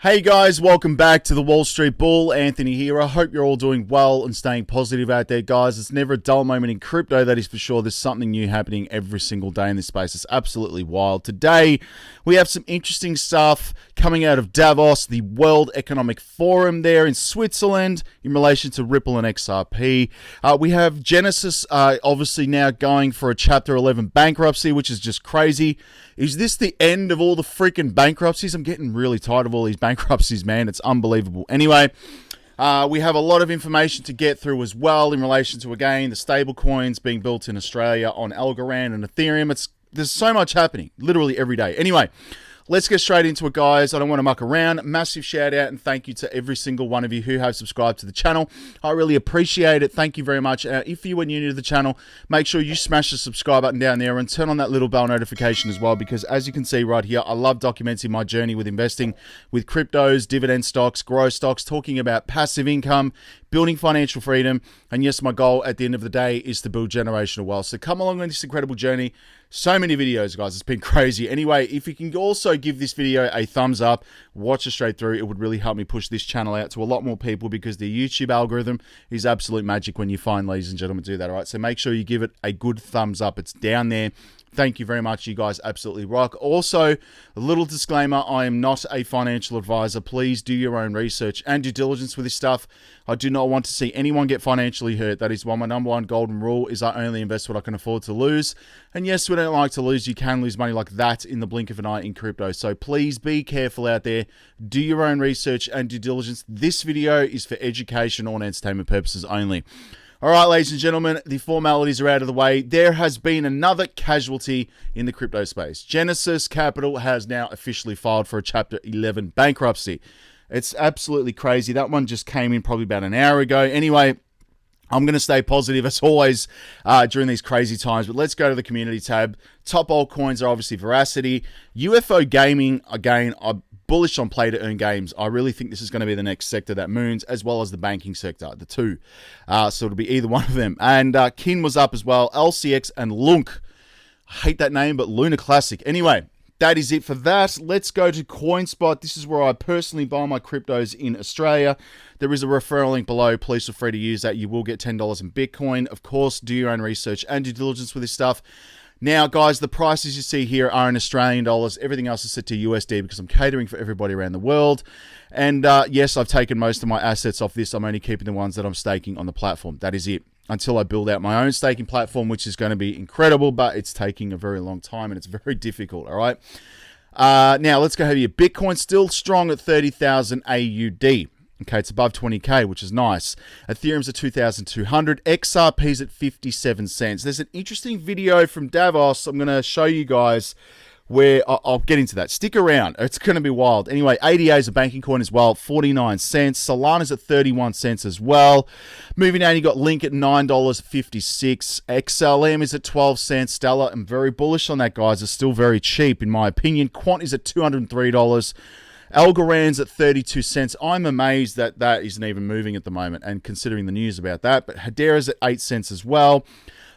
Hey guys, welcome back to the Wall Street Bull. Anthony here. I hope you're all doing well and staying positive out there, guys. It's never a dull moment in crypto, that is for sure. There's something new happening every single day in this space. It's absolutely wild. Today, we have some interesting stuff coming out of Davos, the World Economic Forum there in Switzerland, in relation to Ripple and XRP. We have Genesis obviously now going for a Chapter 11 bankruptcy, which is just crazy. Is this the end of all the freaking bankruptcies? I'm getting really tired of all these bankruptcies, man. It's unbelievable. Anyway, we have a lot of information to get through as well in relation to, again, the stablecoins being built in Australia on Algorand and Ethereum. There's so much happening, literally every day. Anyway, let's get straight into it, guys. I don't want to muck around. Massive shout out and thank you to every single one of you who have subscribed to the channel. I really appreciate it. Thank you very much. If you are new to the channel, make sure you smash the subscribe button down there and turn on that little bell notification as well, because as you can see right here, I love documenting my journey with investing with cryptos, dividend stocks, growth stocks, talking about passive income, building financial freedom, and yes, my goal at the end of the day is to build generational wealth. So come along on this incredible journey. So many videos, guys. It's been crazy. Anyway, if you can also give this video a thumbs up, watch it straight through, it would really help me push this channel out to a lot more people, because the YouTube algorithm is absolute magic when you find, ladies and gentlemen, do that, all right? So make sure you give it a good thumbs up. It's down there. Thank you very much. You guys absolutely rock. Also, a little disclaimer, I am not a financial advisor. Please do your own research and due diligence with this stuff. I do not want to see anyone get financially hurt. That is why my number one golden rule is I only invest what I can afford to lose. And yes, we don't like to lose. You can lose money like that in the blink of an eye in crypto. So please be careful out there. Do your own research and due diligence. This video is for educational and entertainment purposes only. All right, ladies and gentlemen, the formalities are out of the way. There has been another casualty in the crypto space. Genesis Capital has now officially filed for a Chapter 11 bankruptcy. It's absolutely crazy. That one just came in probably about an hour ago. Anyway, I'm going to stay positive as always during these crazy times, but let's go to the community tab. Top altcoins are obviously Veracity. UFO Gaming, again, I'm bullish on play-to-earn games. I really think this is going to be the next sector that moons, as well as the banking sector, the two. So it'll be either one of them. And Kin was up as well. LCX and Lunk. I hate that name, but Lunar Classic. Anyway, that is it for that. Let's go to Coinspot. This is where I personally buy my cryptos in Australia. There is a referral link below. Please feel free to use that. You will get $10 in Bitcoin. Of course, do your own research and due diligence with this stuff. Now, guys, the prices you see here are in Australian dollars. Everything else is set to USD because I'm catering for everybody around the world. And yes, I've taken most of my assets off this. I'm only keeping the ones that I'm staking on the platform. That is it. Until I build out my own staking platform, which is going to be incredible, but it's taking a very long time and it's very difficult, all right? Now, let's go have your Bitcoin still strong at 30,000 AUD. Okay, it's above 20K, which is nice. Ethereum's at 2,200. XRP's at 57 cents. There's an interesting video from Davos I'm going to show you guys where I'll get into that. Stick around. It's going to be wild. Anyway, ADA is a banking coin as well, 49 cents. Solana's at 31 cents as well. Moving down, you got Link at $9.56. XLM is at 12 cents. Stellar, I'm very bullish on that, guys. It's still very cheap, in my opinion. Quant is at $203. Algorand's at 32 cents. I'm amazed that that isn't even moving at the moment, and considering the news about that. But Hedera's at 8 cents as well.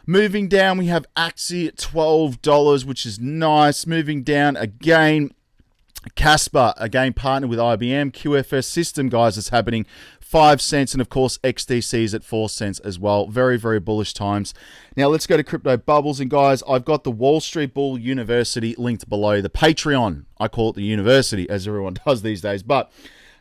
Moving down, we have Axie at $12, which is nice. Moving down again, Casper, again partnered with IBM. QFS system, guys, is happening. 5 cents, and of course XDC is at 4 cents as well. Very, very bullish times. Now let's go to crypto bubbles, and guys, I've got the Wall Street Bull University linked below. The Patreon, I call it the university, as everyone does these days. But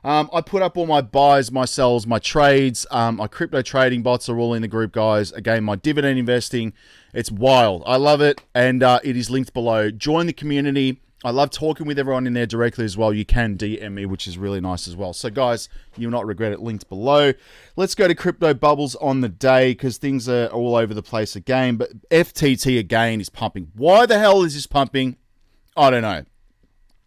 I put up all my buys, my sells, my trades. My crypto trading bots are all in the group, guys. Again, my dividend investing, it's wild. I love it, and it is linked below. Join the community. I love talking with everyone in there directly as well. You can DM me, which is really nice as well. So, guys, you'll not regret it. Linked below. Let's go to crypto bubbles on the day, because things are all over the place again. But FTT, again, is pumping. Why the hell is this pumping? I don't know.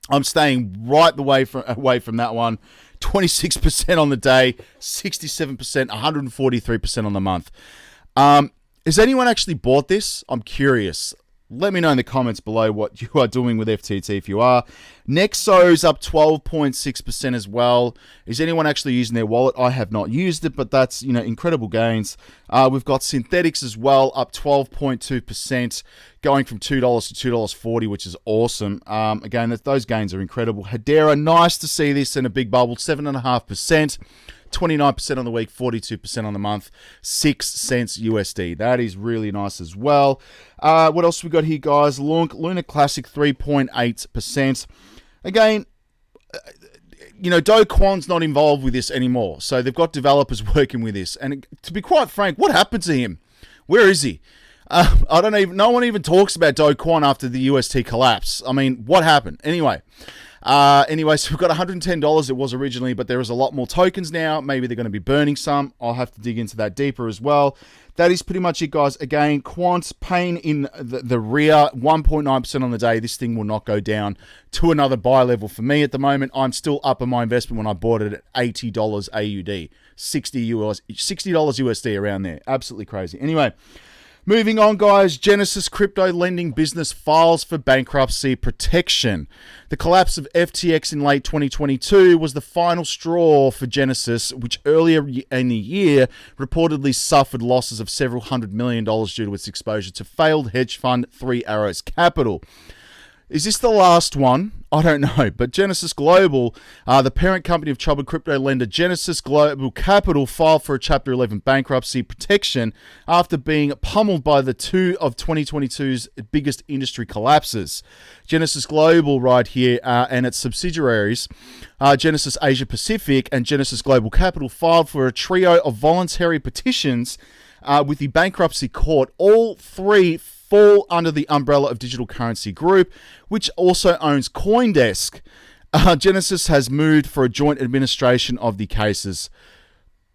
I'm staying right away from that one. 26% on the day, 67%, 143% on the month. Has anyone actually bought this? I'm curious. Let me know in the comments below what you are doing with FTT if you are. Nexo's up 12.6% as well. Is anyone actually using their wallet? I have not used it, but that's, incredible gains. We've got Synthetics as well, up 12.2%, going from $2 to $2.40, which is awesome. Again, those gains are incredible. Hedera, nice to see this in a big bubble, 7.5%. 29% on the week, 42% on the month, 6 cents USD. That is really nice as well. What else we got here, guys? Luna Classic, 3.8%. Again, Quant's not involved with this anymore. So they've got developers working with this. And to be quite frank, what happened to him? Where is he? No one even talks about Quant after the UST collapse. I mean, what happened? Anyway, so we've got $110 it was originally, but there is a lot more tokens now. Maybe they're going to be burning some. I'll have to dig into that deeper as well. That is pretty much it, guys. Again, Quant's pain in the rear, 1.9% on the day. This thing will not go down to another buy level for me at the moment. I'm still up on my investment when I bought it at $80 AUD, $60 USD, around there. Absolutely crazy. Anyway, moving on, guys. Genesis crypto lending business files for bankruptcy protection. The collapse of FTX in late 2022 was the final straw for Genesis, which earlier in the year reportedly suffered losses of several $100 million due to its exposure to failed hedge fund Three Arrows Capital. Is this the last one? I don't know, but Genesis Global, the parent company of troubled crypto lender Genesis Global Capital, filed for a Chapter 11 bankruptcy protection after being pummeled by the two of 2022's biggest industry collapses. Genesis Global right here and its subsidiaries, Genesis Asia Pacific and Genesis Global Capital, filed for a trio of voluntary petitions with the bankruptcy court. All three fall under the umbrella of Digital Currency Group, which also owns CoinDesk. Genesis has moved for a joint administration of the cases.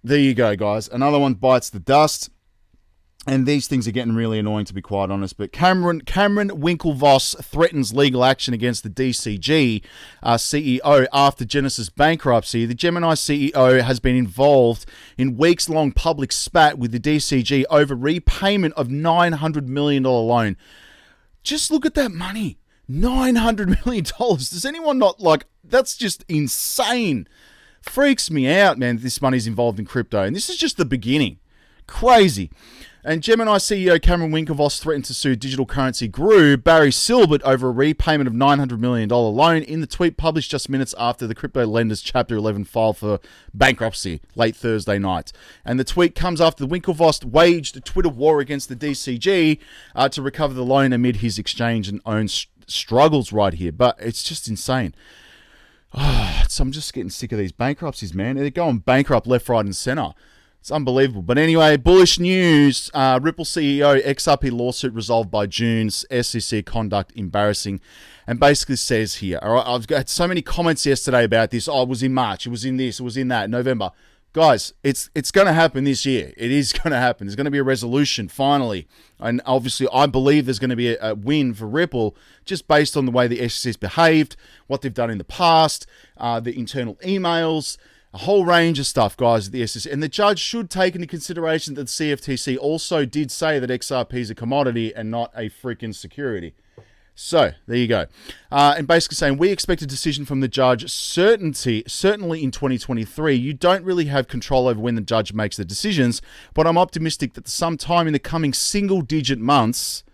There you go, guys. Another one bites the dust. And these things are getting really annoying, to be quite honest. But Cameron Winklevoss threatens legal action against the DCG CEO after Genesis bankruptcy. The Gemini CEO has been involved in weeks-long public spat with the DCG over repayment of $900 million loan. Just look at that money. $900 million. Does anyone not that's just insane. Freaks me out, man. This money's involved in crypto. And this is just the beginning. Crazy. And Gemini CEO Cameron Winklevoss threatened to sue Digital Currency Guru Barry Silbert over a repayment of $900 million loan in the tweet published just minutes after the crypto lender's Chapter 11 filed for bankruptcy late Thursday night. And the tweet comes after Winklevoss waged a Twitter war against the DCG to recover the loan amid his exchange and own struggles right here. But it's just insane. I'm just getting sick of these bankruptcies, man. They're going bankrupt left, right, and center. It's unbelievable. But anyway, bullish news. Ripple CEO, XRP lawsuit resolved by June's SEC conduct embarrassing. And basically says here, all right, I've got so many comments yesterday about this. Oh, it was in March. It was in this. It was in that. November. Guys, it's going to happen this year. It is going to happen. There's going to be a resolution finally. And obviously, I believe there's going to be a win for Ripple just based on the way the SEC's behaved, what they've done in the past, the internal emails, a whole range of stuff, guys, at the SEC. And the judge should take into consideration that the CFTC also did say that XRP is a commodity and not a freaking security. So, there you go. And basically saying, we expect a decision from the judge, certainly in 2023. You don't really have control over when the judge makes the decisions, but I'm optimistic that sometime in the coming single-digit months,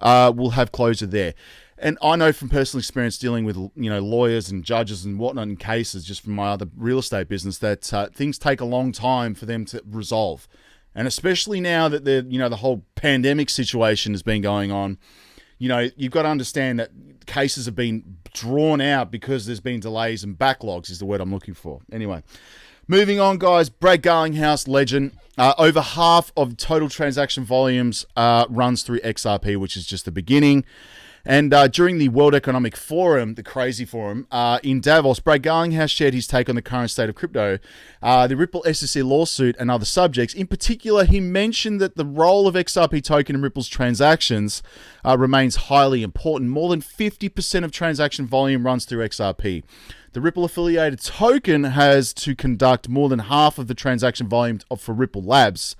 we'll have closure there. And I know from personal experience dealing with, lawyers and judges and whatnot in cases, just from my other real estate business, that things take a long time for them to resolve. And especially now that the whole pandemic situation has been going on, you've got to understand that cases have been drawn out because there's been delays and backlogs is the word I'm looking for. Anyway, moving on, guys. Brad Garlinghouse, legend. Over half of total transaction volumes runs through XRP, which is just the beginning. And during the World Economic Forum, the crazy forum, in Davos, Brad Garlinghouse shared his take on the current state of crypto, the Ripple SEC lawsuit, and other subjects. In particular, he mentioned that the role of XRP token in Ripple's transactions remains highly important. More than 50% of transaction volume runs through XRP. The Ripple affiliated token has to conduct more than half of the transaction volume for Ripple Labs.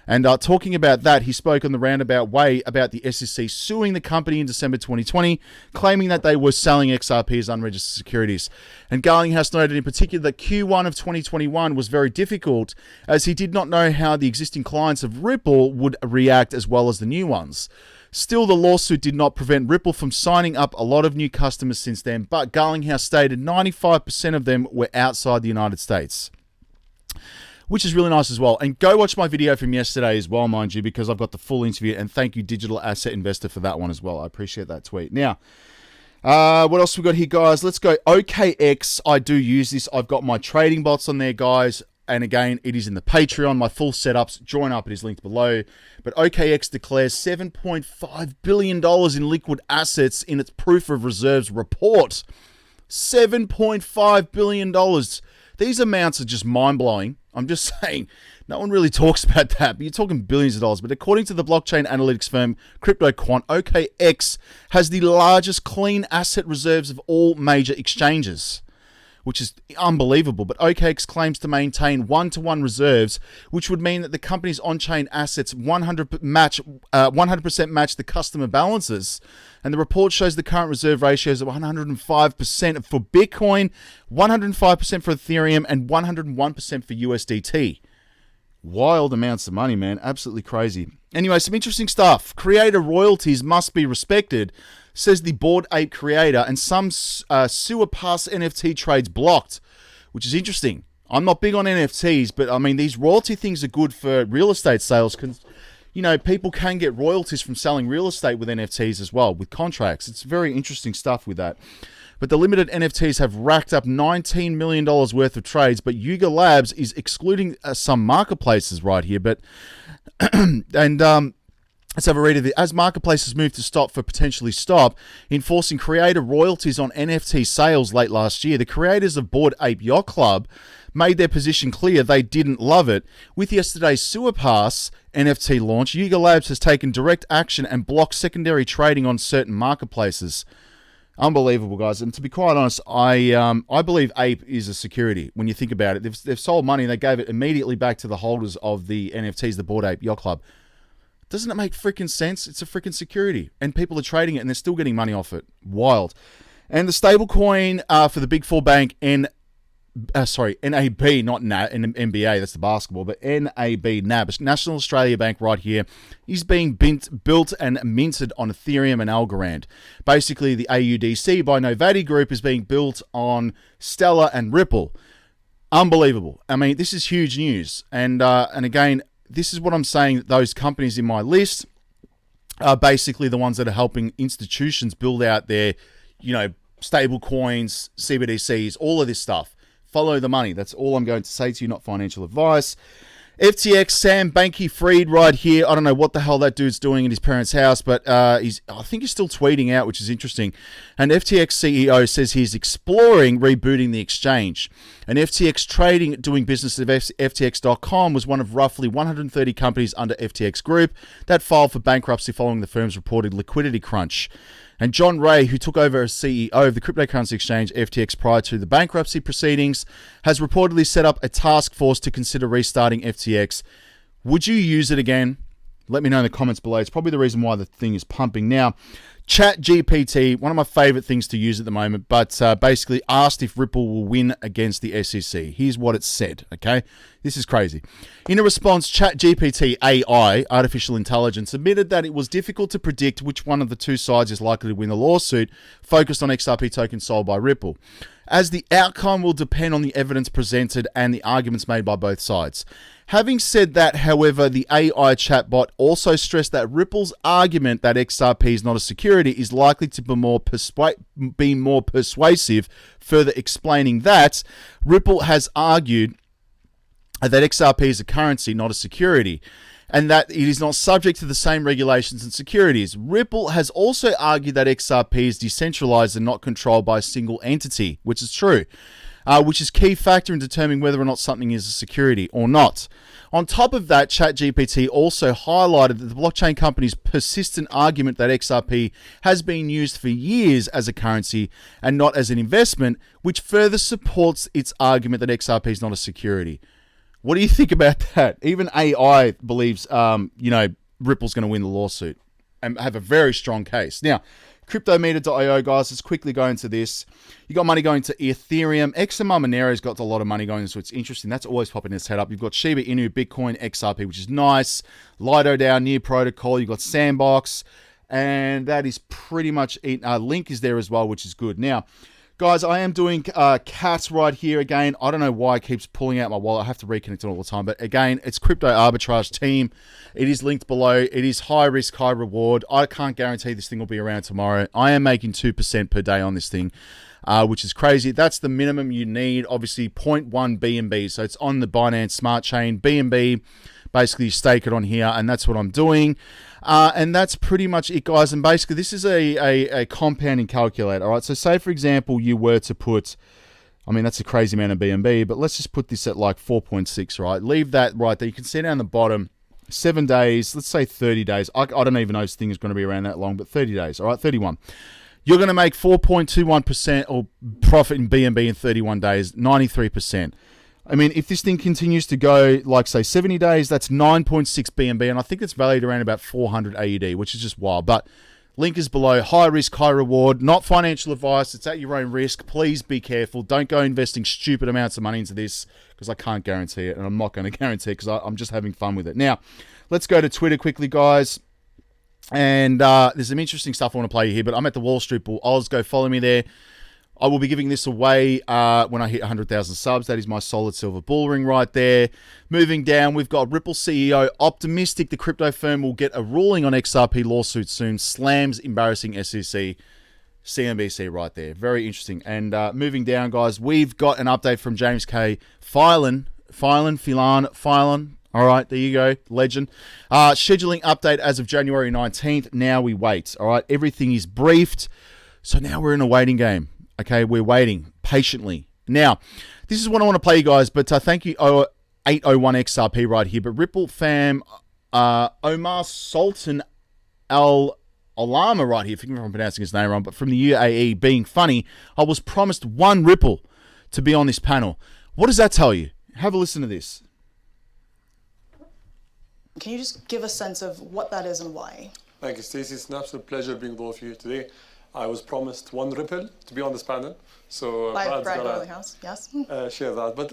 And talking about that, he spoke on the roundabout way about the SEC suing the company in December 2020, claiming that they were selling XRP as unregistered securities. And Garlinghouse noted in particular that Q1 of 2021 was very difficult, as he did not know how the existing clients of Ripple would react as well as the new ones. Still, the lawsuit did not prevent Ripple from signing up a lot of new customers since then, but Garlinghouse stated 95% of them were outside the United States, which is really nice as well. And go watch my video from yesterday as well, mind you, because I've got the full interview. And thank you, Digital Asset Investor, for that one as well. I appreciate that tweet. Now, what else we got here, guys? Let's go. OKX. I do use this. I've got my trading bots on there, guys. And again, it is in the Patreon. My full setups. Join up. It is linked below. But OKX declares $7.5 billion in liquid assets in its proof of reserves report. $7.5 billion. These amounts are just mind-blowing. I'm just saying, no one really talks about that, but you're talking billions of dollars. But according to the blockchain analytics firm Quant, OKX has the largest clean asset reserves of all major exchanges, which is unbelievable. But OKX claims to maintain one-to-one reserves, which would mean that the company's on-chain assets 100% match the customer balances. And the report shows the current reserve ratios of 105% for Bitcoin, 105% for Ethereum, and 101% for USDT. Wild amounts of money, man. Absolutely crazy. Anyway, some interesting stuff. Creator royalties must be respected, says the Bored Ape creator, and some sewer pass NFT trades blocked, which is interesting. I'm not big on NFTs, but I mean, these royalty things are good for real estate sales. You know, people can get royalties from selling real estate with NFTs as well, with contracts. It's very interesting stuff with that. But the limited NFTs have racked up $19 million worth of trades, but Yuga Labs is excluding some marketplaces right here. But let's have a read of it. As marketplaces move to potentially stop enforcing creator royalties on NFT sales late last year, the creators of Bored Ape Yacht Club made their position clear. They didn't love it. With yesterday's Sewer Pass NFT launch, Yuga Labs has taken direct action and blocked secondary trading on certain marketplaces. Unbelievable, guys. And to be quite honest, I believe Ape is a security. When you think about it, they've sold money and they gave it immediately back to the holders of the NFTs, the Bored Ape Yacht Club. Doesn't it make freaking sense? It's a freaking security, and people are trading it, and they're still getting money off it. Wild. And the stablecoin for the Big Four bank, NAB, not NBA, that's the basketball, but NAB, National Australia Bank right here, is being built and minted on Ethereum and Algorand. Basically, the AUDC by Novati Group is being built on Stellar and Ripple. Unbelievable. I mean, this is huge news. And again, this is what I'm saying, that those companies in my list are basically the ones that are helping institutions build out their, stable coins, CBDCs, all of this stuff. Follow the money. That's all I'm going to say to you, not financial advice. FTX, Sam Bankman-Fried right here. I don't know what the hell that dude's doing in his parents' house, but I think he's still tweeting out, which is interesting. And FTX CEO says he's exploring rebooting the exchange. And FTX Trading, doing business at FTX.com, was one of roughly 130 companies under FTX Group that filed for bankruptcy following the firm's reported liquidity crunch. And John Ray, who took over as CEO of the cryptocurrency exchange FTX prior to the bankruptcy proceedings, has reportedly set up a task force to consider restarting FTX. Would you use it again? Let me know in the comments below. It's probably the reason why the thing is pumping. Now, ChatGPT, one of my favorite things to use at the moment, but basically asked if Ripple will win against the SEC. Here's what it said, okay? This is crazy. In a response, ChatGPT AI, artificial intelligence, admitted that it was difficult to predict which one of the two sides is likely to win the lawsuit focused on XRP tokens sold by Ripple, as the outcome will depend on the evidence presented and the arguments made by both sides. Having said that, however, the AI chatbot also stressed that Ripple's argument that XRP is not a security is likely to be more persuasive, further explaining that Ripple has argued that XRP is a currency, not a security. and that it is not subject to the same regulations and securities. Ripple has also argued that XRP is decentralized and not controlled by a single entity, which is true, which is key factor in determining whether or not something is a security or not. On top of that, ChatGPT also highlighted that the blockchain company's persistent argument that XRP has been used for years as a currency and not as an investment, which further supports its argument that XRP is not a security. What do you think about that? Even AI believes, Ripple's going to win the lawsuit and have a very strong case. Now, cryptometer.io, guys, let's quickly go into this. You got money going to Ethereum. XMR Monero's got a lot of money going, so it's interesting. That's always popping its head up. You've got Shiba Inu, Bitcoin, XRP, which is nice. Lido DAO, Near Protocol. You've got Sandbox, and that is pretty much it. Link is there as well, which is good. Now, guys, I am doing CATS right here again. I don't know why it keeps pulling out my wallet. I have to reconnect it all the time. But again, it's Crypto Arbitrage Team. It is linked below. It is high risk, high reward. I can't guarantee this thing will be around tomorrow. I am making 2% per day on this thing, which is crazy. That's the minimum you need. Obviously, 0.1 BNB. So it's on the Binance Smart Chain. BNB, basically you stake it on here, and that's what I'm doing. And that's pretty much it, guys. And basically, this is a compounding calculator, all right? So say, for example, you were to put, I mean, that's a crazy amount of BNB, but let's just put this at like 4.6, right? Leave that right there. You can see down the bottom, 7 days, let's say 30 days. I don't even know if this thing is going to be around that long, but 30 days, all right? 31. You're going to make 4.21% or profit in BNB in 31 days, 93%. I mean, if this thing continues to go, like, say, 70 days, that's 9.6 BNB, and I think it's valued around about 400 AUD, which is just wild. But link is below. High risk, high reward. Not financial advice. It's at your own risk. Please be careful. Don't go investing stupid amounts of money into this, because I can't guarantee it, and I'm not going to guarantee it because I'm just having fun with it. Now, let's go to Twitter quickly, guys. And there's some interesting stuff I want to play here, but I'm at the Wall Street Bull Oz. Go follow me there. I will be giving this away when I hit 100,000 subs. That is my solid silver bull ring right there. Moving down, we've got Ripple CEO optimistic the crypto firm will get a ruling on XRP lawsuit soon. Slams embarrassing SEC. CNBC right there. Very interesting. And moving down, guys, we've got an update from James K. Filan. All right, there you go. Legend. Scheduling update as of January 19th. Now we wait. All right, everything is briefed. So now we're in a waiting game. Okay, we're waiting patiently. Now, this is what I want to play, you guys, but thank you, 801XRP right here. But Ripple fam, Omar Sultan Al-Alama right here, forgive me if I'm pronouncing his name wrong, but from the UAE, being funny, I was promised one Ripple to be on this panel. What does that tell you? Have a listen to this. Can you just give a sense of what that is and why? Thank you, Stacey. It's an absolute pleasure being with all of you today. I was promised one Ripple to be on this panel, so by Brad Garlinghouse, yes. Share that. But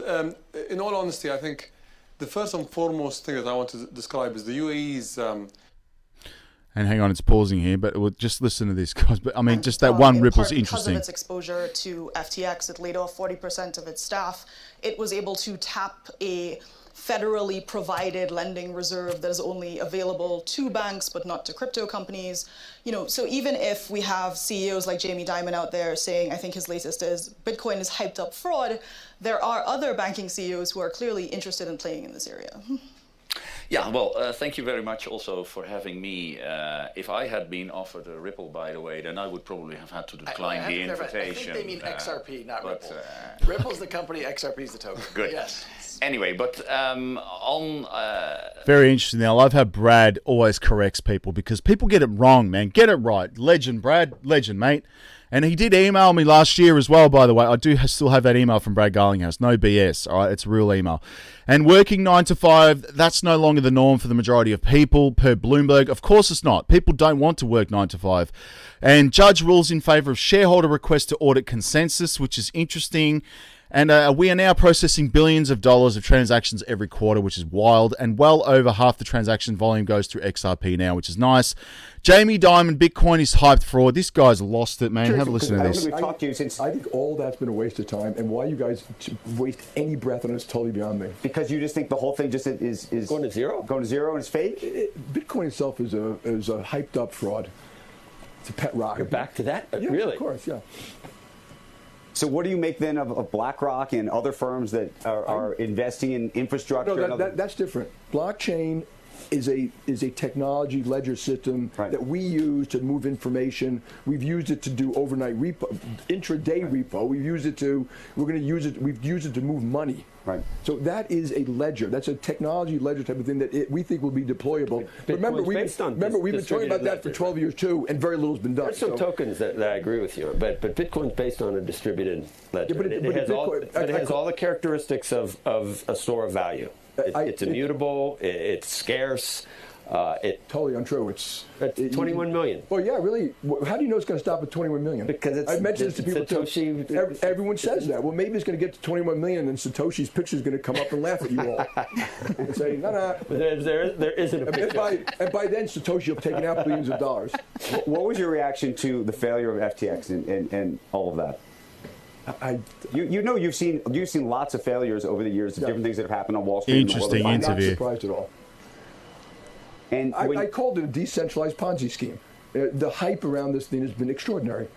in all honesty, I think the first and foremost thing that I want to describe is the UAE's. And hang on, it's pausing here, but we'll just listen to this, guys. But I mean, just that one Ripple's interesting. Because of its exposure to FTX, it laid off 40% of its staff. It was able to tap a federally provided lending reserve that is only available to banks but not to crypto companies. So even if we have CEOs like Jamie Dimon out there saying, I think his latest is Bitcoin is hyped up fraud, there are other banking CEOs who are clearly interested in playing in this area. Yeah, well, thank you very much also for having me. If I had been offered a Ripple, by the way, then I would probably have had to decline the invitation. I think they mean XRP, not Ripple. Ripple's the company, XRP's the token. Good. Yes. Anyway, but very interesting. Now, I love how Brad always corrects people because people get it wrong, man. Get it right. Legend, Brad. Legend, mate. And he did email me last year as well, by the way. I do still have that email from Brad Garlinghouse. No BS, all right? It's a real email. And working 9 to 5, that's no longer the norm for the majority of people, per Bloomberg. Of course it's not. People don't want to work 9 to 5. And judge rules in favor of shareholder request to audit consensus, which is interesting. And we are now processing billions of dollars of transactions every quarter, which is wild. And well over half the transaction volume goes through XRP now, which is nice. Jamie Dimon, Bitcoin is hyped fraud. This guy's lost it, man. Have a listen to this. We've talked to you since. I think all that's been a waste of time, and why you guys waste any breath on it is totally beyond me. Because you just think the whole thing just is going to zero. Going to zero and it's fake. Bitcoin itself is a hyped up fraud. It's a pet rocket. You're back to that? Yeah, really? Of course, yeah. So what do you make then of BlackRock and other firms that are investing in infrastructure? No, that's different. Blockchain is a technology ledger system that we use to move information. We've used it to do overnight repo, intraday repo. We've used it to, we've used it to move money. Right. So that is a ledger. That's a technology ledger type of thing that we think will be deployable. Remember, we've been talking about that for 12 years too, and very little's been done. There's some tokens that I agree with you on, but Bitcoin's based on a distributed ledger. Yeah, it has all the characteristics of a store of value. It's immutable. It's scarce. Totally untrue. It's 21 million. Well, yeah, really. How do you know it's going to stop at 21 million? Because I mentioned this to people Satoshi, too. Everyone says that. Well, maybe it's going to get to 21 million, and Satoshi's picture is going to come up and laugh at you all and say, "No." There isn't a picture. And by then, Satoshi will have taken out billions of dollars. What was your reaction to the failure of FTX and all of that? You've seen lots of failures over the years of different things that have happened on Wall Street. Interesting interview. I'm not surprised at all. And I called it a decentralized Ponzi scheme. The hype around this thing has been extraordinary.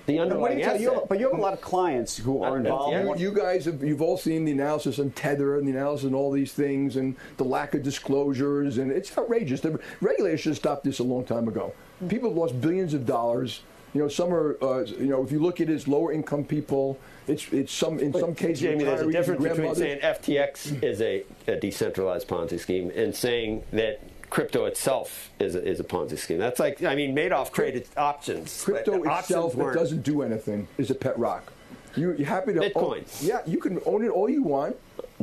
The underlying asset. But you have a lot of clients who are involved. You guys you've all seen the analysis on Tether and the analysis on all these things and the lack of disclosures, and it's outrageous. The regulators should have stopped this a long time ago. People have lost billions of dollars. Some are, if you look at it as lower income people, it's in some cases. Jamie, there's a difference between saying FTX is a decentralized Ponzi scheme and saying that crypto itself is a Ponzi scheme. That's like, Madoff traded options. Crypto itself, that doesn't do anything, is a pet rock. You're happy to Bitcoin. You can own it all you want.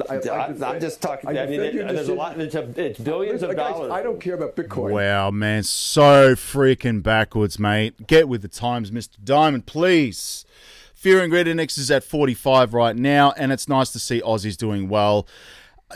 I'm just talking. There's a lot. It's billions of dollars. I don't care about Bitcoin. Wow, man, so freaking backwards, mate. Get with the times, Mr. Diamond, please. Fear and Greed Index is at 45 right now, and it's nice to see Aussies doing well.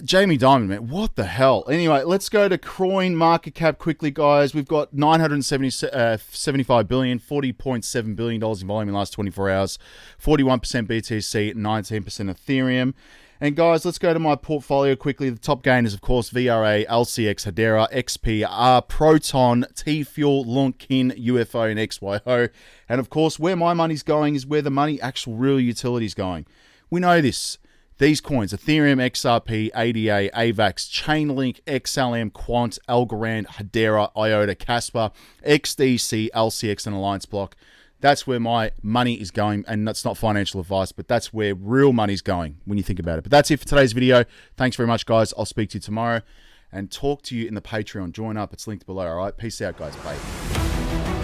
Jamie Dimon, man, what the hell? Anyway, let's go to Coin market cap quickly, guys. We've got $975 billion, $40.7 billion in volume in the last 24 hours, 41% BTC, 19% Ethereum. And guys, let's go to my portfolio quickly. The top gainers, of course, VRA, LCX, Hedera, XPR, Proton, T-Fuel, Lunkin, UFO, and XYO. And of course, where my money's going is where the actual real utility is going. We know this. These coins, Ethereum, XRP, ADA, AVAX, Chainlink, XLM, Quant, Algorand, Hedera, IOTA, Casper, XDC, LCX, and Alliance Block. That's where my money is going, and that's not financial advice, but that's where real money's going when you think about it. But that's it for today's video. Thanks very much, guys. I'll speak to you tomorrow and talk to you in the Patreon. Join up. It's linked below, all right? Peace out, guys. Bye.